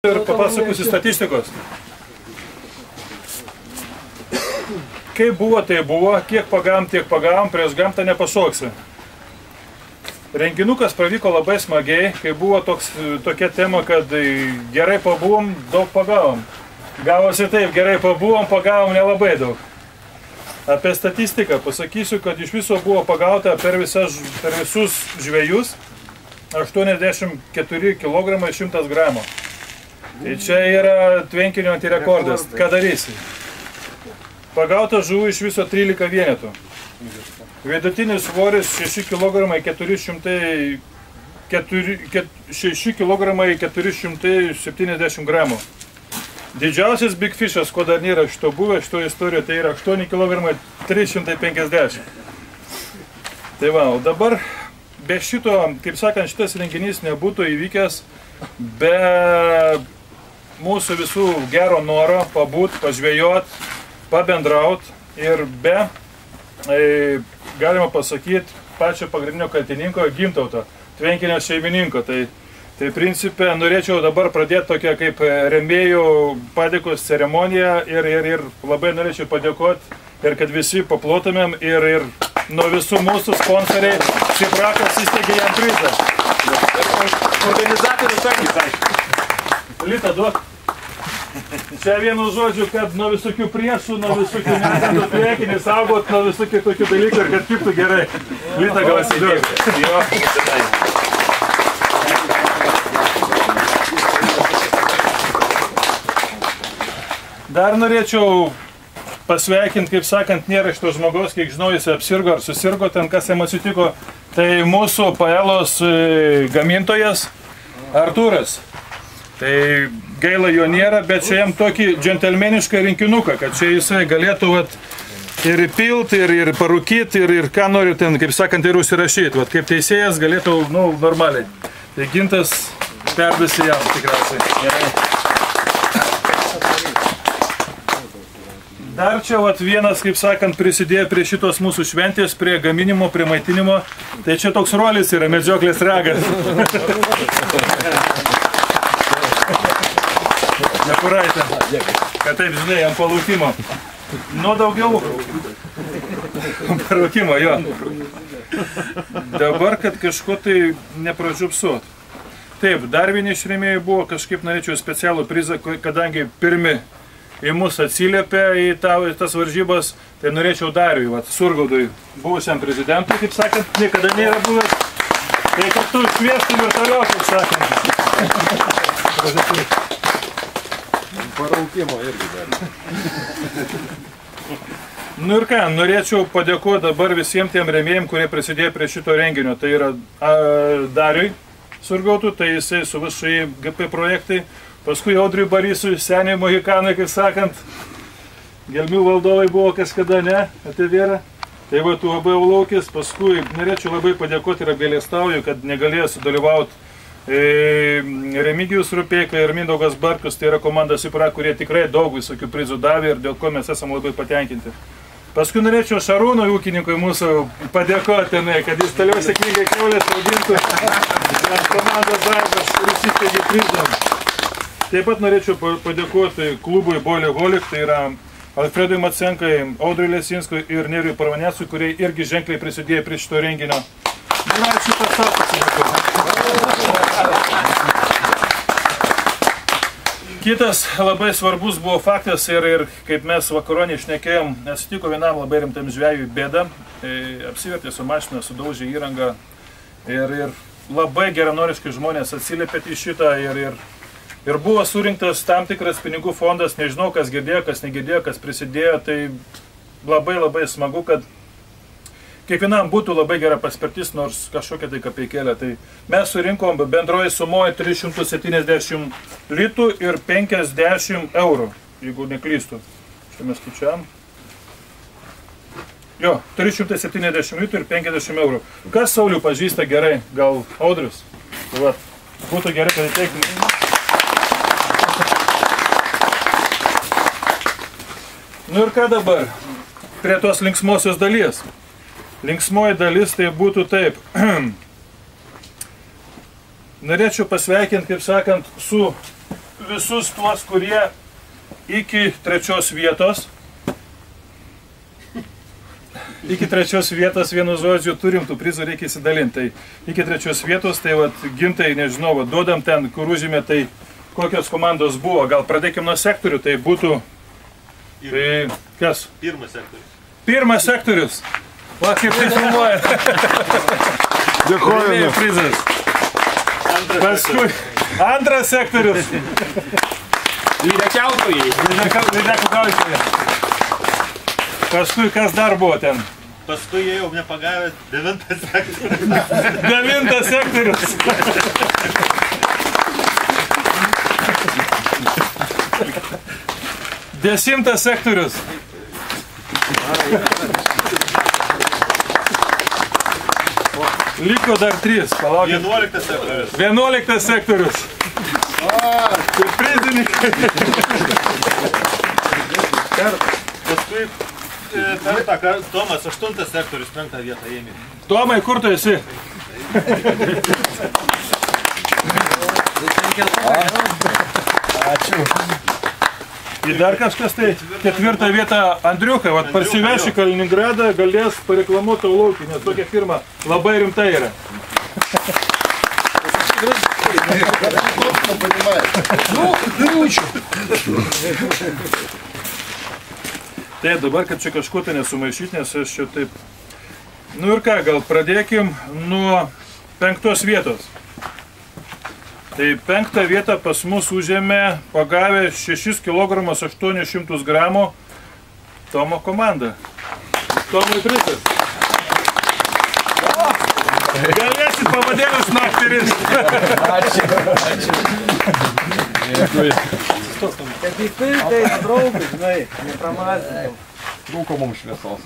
Ir papasakosiu statistikos. Kaip buvo, tai buvo, kiek pagavom, tiek pagavom, prieš gamtą nepašoksi. Renginukas pavyko labai smagiai, kai buvo tokia tema, kad gerai pabuvom, daug pagavom. Gavosi taip, gerai pabuvom, pagavom nelabai daug. Apie statistiką pasakysiu, kad iš viso buvo pagauta per visus žvejus 84 kg 100 gramų. Tai čia yra tvenkinio antirekordas. Ką darysi? Pagauta žuvų iš viso 13 vienetų. Vidutinis svoris 6 kg 470 gramų. Didžiausias big fishas, ko dar nėra šito buvę, šito istorijoje, tai yra 8 kg 350. Tai va, o dabar be šito, kaip sakant, šitas renginys nebūtų įvykęs be mūsų visų gero noro pabūt, pažvejot, pabendraut ir be, galima pasakyti, pačio pagrindinio kaltininko Gintauto, tvenkinio šeimininko. Tai principė norėčiau dabar pradėti tokią kaip rėmėjų padėkos ceremoniją ir labai norėčiau padėkoti ir kad visi paplotumėm ir nuo visų mūsų sponsoriai Siprakas įsteigė jam prizą. Organizatorius sakys, aišku. Lita, duok. Čia vienu žodžiu, kad nuo visokių priešų, nuo visokių nesantų priekinį saugot, nuo visokių tokių dalykų ir kad kiptų gerai. Lita, gal atsidėk. Jo. Dar norėčiau pasveikinti, kaip sakant, nėra šito žmogaus, kiek žinau, jis apsirgo ar susirgo, ten kas jam atsitiko. Tai mūsų paelos gamintojas Artūras. Tai gaila jo nėra, bet čia jam tokį džentelmenišką rinkinuką, kad čia jisai galėtų ir pilt, ir parūkyti, ir ką nori ten, kaip sakant, ir užsirašyti. Kaip teisėjas galėtų, normaliai. Tai Gintas perdusi jam tikriausiai. Gerai. Dar čia vienas, kaip sakant, prisidėjo prie šitos mūsų šventės, prie gaminimo, prie maitinimo. Tai čia toks rolis yra, medžioklės ragas. Nekuraitė, kad taip, žinai, ant palaukimo. Nu, daugiau. Palaukimo, jo. Dabar, kad kažko tai nepradžiupsuot. Taip, dar vieni iš rėmėjų buvo, kažkaip norėčiau specialų prizą, kadangi pirmi į mus atsiliepė į tas varžybas, tai norėčiau Dariui, Surgaudui, buvusiam prezidentui, kaip sakant, niekada nėra buvęs. Tai kad tu šviestum ir toliau, kaip sakant. Paraukimo irgi dar. Nu ir ką, norėčiau padėkoti dabar visiems tiem rėmėjim, kurie prisidėjo prie šito renginio. Tai yra Dariui Surgaudui, tai jisai su VŠI GP projektai. Paskui Audriui Barysui, seniai mohikanai, kaip sakant, gelmių valdovai buvo kažkada, ne, atėvėra. Tai va, tu labai laukis. Paskui norėčiau labai padėkoti ir apgailestauju, kad negalėjo sudalyvauti Remigijus Rupeika ir Mindaugas Barkus, tai yra komanda Sipra, kurie tikrai daug visokių prizų davė ir dėl ko mes esame labai patenkinti. Paskui norėčiau Šarūnui, ūkininkui mūsų, padėkoti, kad jis toliau sėkmingai kiaulės augintų. Komandos darbas ir įsisteigė prizom. Taip pat norėčiau padėkoti klubui Boilerholic, tai yra Alfredui Macenkai, Audriui Lesinskui ir Neriui Parvanecui, kurie irgi ženkliai prisidėjo prie šito renginio. Ačiū pasakyti. Kitas labai svarbus buvo faktas ir kaip mes vakaronį šnekėjom, atsitiko vienam labai rimtam žvejui bėda, apsivertė su mašina, sudaužė įrangą ir labai geranoriškai žmonės atsiliepė į šitą ir buvo surinktas tam tikras pinigų fondas, nežinau, kas girdėjo, kas negirdėjo, kas prisidėjo, tai labai smagu, kad kiekvienam būtų labai gera paspirtis, nors kažkokia tai kapeikėlė. Tai mes surinkom bendroji sumoje 370 litų ir 50 eurų, jeigu neklystu. Čia mes skaičiavam. Jo, 370 litų ir 50 eurų. Kas Saulių pažįsta gerai? Gal Audrius? Tai būtų gerai pateikti. Nu ir ką dabar? Prie tos linksmosios dalies. Linksmoji dalis tai būtų taip. Norėčiau pasveikinti, kaip sakant, su visus tuos, kurie iki 3 vietos. Iki 3 vietos, vienu žodžiu, turim tų prizų, reikia įsidalinti. Tai iki 3 vietos, tai vat, Gintai, nežinau, vat, duodam ten, kur užėmė, tai kokios komandos buvo. Gal pradėkim nuo sektorių, tai būtų... Tai kas? Pirmas sektorius. Pirmas sektorius. Va, kaip tai filmuoja. Dėkojame. Prizas. Paskui antras sektorius. Lydekiautojai. Lydekiautojai. Paskui kas dar buvo ten? Paskui jie jau nepagavė 9 sektorius. 9 sektorius. Dešimtas sektorius. Liko dar 3, palaukit. 11 sektorius. 11 sektorius. Ir prizininkai. Paskui Tomas 8 sektorius 5 vietą ėmė. Tomai, kur tu esi? Ačiū. Ir dar kažkas tai 4 vietą Andriukai, vat parsiveši Kaliningradą, galės pareklamuoti tau laukį, nes tokia firma labai rimta yra. Tai dabar, kad čia kažko tai nesumaišyti, nes aš čia taip... Nu ir ką, gal pradėkim nuo 5 vietos. Tai 5 vietą pas mus užėmė pagavę 6 kg 800 gramų Tomo komanda. Tomui prizas. Galėsit pavadėlius naktiris. Ačiū. Dėkui. Kad įpiltai, draugai, žinai, nepramazėm. Trūko mums šviesos.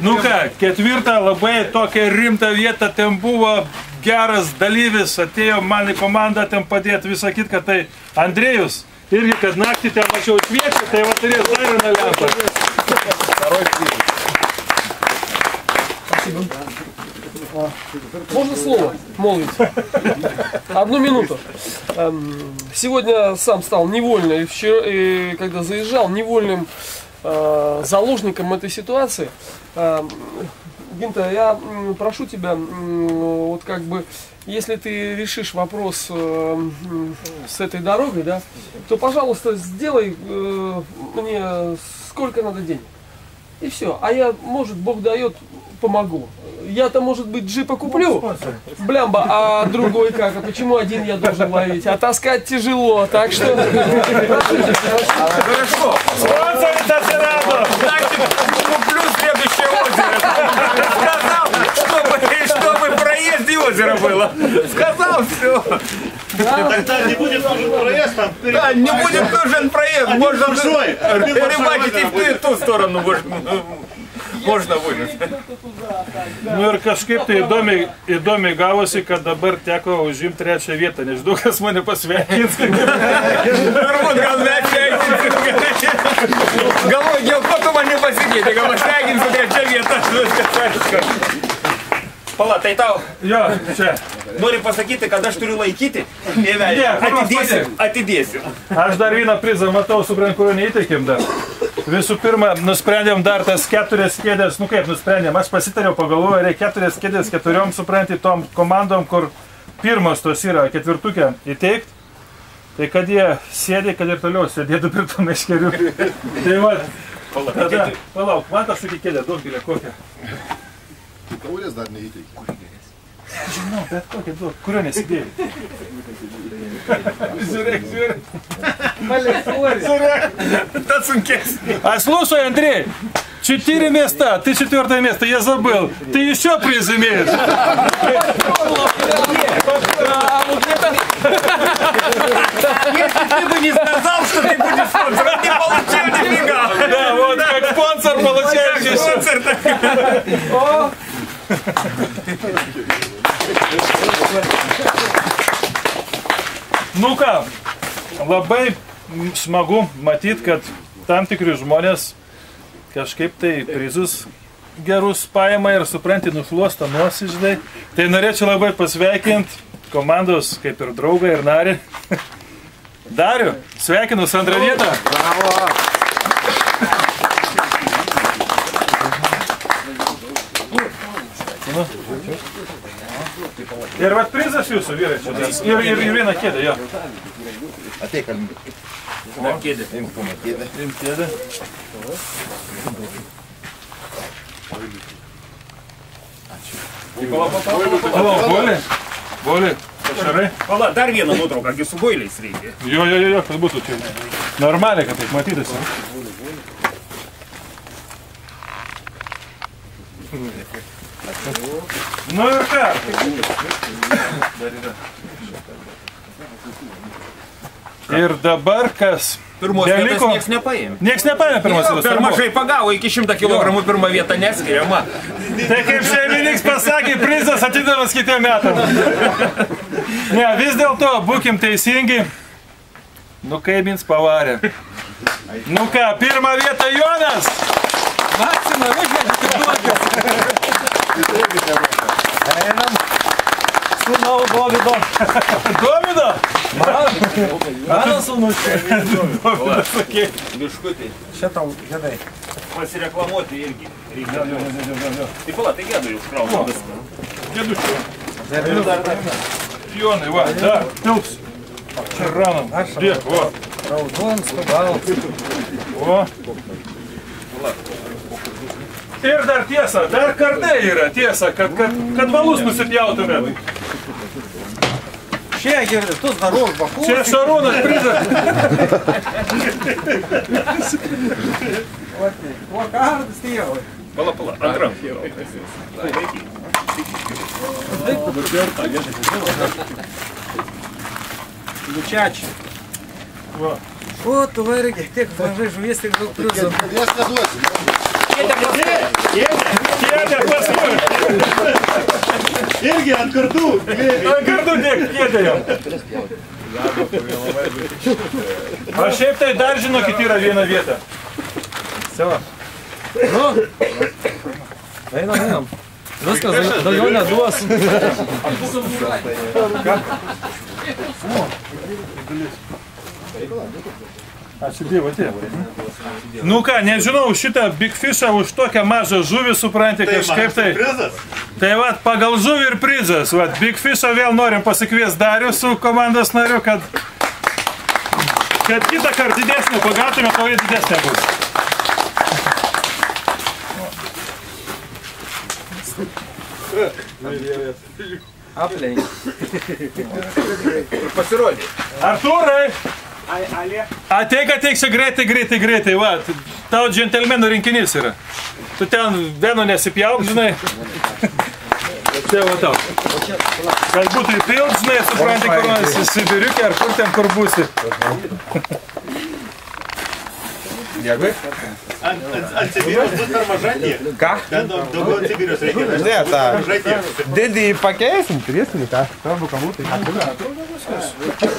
Nu ką, 4 labai tokia rimta vieta, ten buvo geras dalyvis, atėjo man į komandą ten padėti visą kitką, tai Andrėjus, irgi kad naktį ten mačiau šviečia, tai va turės dar vieną lempą. Можно слово? Молвить. 1 минуту. Сегодня сам стал невольно, и вчера, и когда заезжал, невольным заложником этой ситуации. Гинта, я прошу тебя, вот как бы, если ты решишь вопрос с этой дорогой, да, то, пожалуйста, сделай мне сколько надо денег. И все. А я, может, Бог дает, помогу. Я-то, может быть, джипа куплю, блямба, а другой как? А почему один я должен ловить? А таскать тяжело, так что... Хорошо. Спонсор Тасерадо! Значит, куплю следующее озеро. Сказал, чтобы проезд и озеро было. Сказал, все. Тогда не будет нужен проезд там. Да, не будет нужен проезд. Можно рыбачить и в ту сторону можно вынуть. Nu ir kažkaip tai įdomiai gavosi, kad dabar teko užimti 3 vietą. Nežinau, kas mane pasveikins. Turbūt gal nesveikinsiu. Galvoju, dėl ko tu man nepasikeitė, gal aš sveikinsiu 3 vietą. Viskas aišku. Pala, tai tau Jo, čia. nori pasakyti, kad aš turiu laikyti? Atidėsiu. Aš dar vieną prizą matau, suprantu, kurio neįteikėm dar. Visų pirma, nusprendėm dar tas 4 kėdės, nu kaip nusprendėm, aš pasitariau, pagalvoju, reikia 4 kėdės 4, supranti, tom komandom, kur pirmos tos yra 4 įteikti. Tai kad jie sėdė, kad ir toliau sėdėtų prie tų meškerių. Tai va, tada, palauk, man tas sakė kėdė, duok gilę kokią. Taurės dar neįteikė. Žinau, bet kokią duok, kurio nesidėjai. Žiūrėk. Та суnkес. А слушай, Андрей, 4 места, ты 4 место, я забыл. Ты еще приз имеешь. Если ты бы не сказал, что ты будешь спонсором, ты получил нифига. Да, вот как спонсор получаешь еще. Nu ką, labai smagu matyti, kad tam tikri žmonės kažkaip tai prizus gerus paima ir supranti, nušluosta nuosiždai. Tai norėčiau labai pasveikinti komandos kaip ir draugą ir narį Darių, sveikinu su antrą vietą. Bravo. Ir vat prizas jūsų, vyrai, čia. Ir vieną kėdę, jo. Ateik, Almi. Kėdė. Imk mano kėdę. Imk kėdę. O, boliai, pašarai. Pala, dar vieną nuotrauką, gi su boiliais reikia. Jo, kad būtų čia. Normaliai, kad taip matytasi. Nu ir ką? Ir dabar kas? Pirmos vietas nieks nepaėmė. Nieks nepaėmė pirmos vietas. Per mažai pagavo, iki 100 kg pirmą vietą neskiriama. Tai kaip šeimininkas pasakė, prizas atidamas kitiem metam. Ne, vis dėlto, būkim teisingi. Nu kaimins pavarė. Nu ką, pirmą vietą Jonas. Максима, Einam. Sūnau Dovydo. Dovydo? Mano sūnus. Dovydo, sakė. Biškutį. Šitau, gerai. Pasireklamuoti irgi. Jo. Tai pala, tai gėdų jau užkrauti. Kėdučiu. Jonai, va, dar, tilps. Čia ranam. Dėk, va. Raudons, balts. O. Ir dar tiesa, dar kardai yra tiesa, kad valus nusipjautume. Čia, Gerdi, tu zdarov, Baku. Čia Šarūnas prizas. O kardas tai jau. Pala, antram. Lučiačiai. Va. O, tu vargiai, tiek mažai žuvies, tiek daug pliusų. Jas neduosim. Kėdė paskui. Irgi ant kartų. Ant kartų dėk kėdė jam. O šiaip tai dar žinokit yra viena vieta. Sava. Nu, einam. Viskas, daugiau neduos. Ačiū Dievo, atėjo. Nu ką, nežinau, šitą Big Fishą už tokią mažą žuvį supranti kažkaip tai. Tai vat, pagal žuvį ir prizas. Vat, Big Fishą vėl norim pasikviesti Darių su komandos nariu, kad kitą kartą didesnį pagautume, to ir didesnė bus. Apleink. Pasirodė. Artūrai! Ateik čia greitai, va, tau džentelmenų rinkinys yra. Tu ten vieno nesipjauk, žinai. Čia va tau. Kad būtų įpilt, žinai, supranti, kur nors į Sibiriukę ar kur ten, kur būsi. Dėkui. Ant Sibirijos bus per maža tiek. Ką? Ten daugiau ant Sibirijos reikia. Ne, tą. Mažai tiek. Didį pakeisim, turėsim į tą. Svarbu, ką būtų.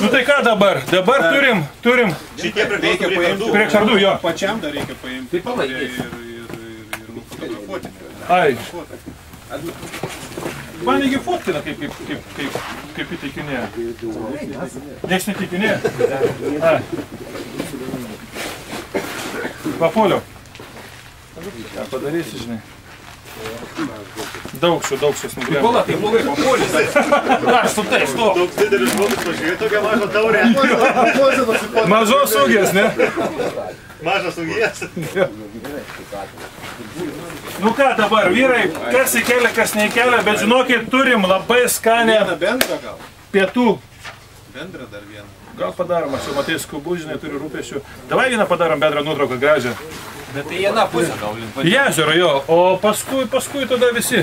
Nu tai ką dabar? Dabar turim Šitie priklauso prie kardų. prie kardų, jo. Pačiam dar reikia paimti Tai palaikys. ir nufotografuoti. Ai. Man lygi fotkina, kaip įteikinėja. Nieks neteikinėja. Ai. Papuoliau. Ką padarysi, žinai. Daug šios nugrėmė. Pala, tai blogai papuolys. Aš su tai, stop. Toks didelis žmogus pažiūrėjo tokią mažą taurę. Mažos ūgės, ne? Mažas ugijas. Nu ką dabar, vyrai, kas įkelia, kas neįkelia, bet žinokit, turim labai skanę Vieną bendrą gal? pietų. Bendrą dar vieną. Gal padarom, aš jau matai skubu, žinai, turiu rūpesčių. Davai vieną padarom bendrą nuotrauką gražią. Bet tai viena pusė gal link. Į ežerą jo, o paskui tada visi.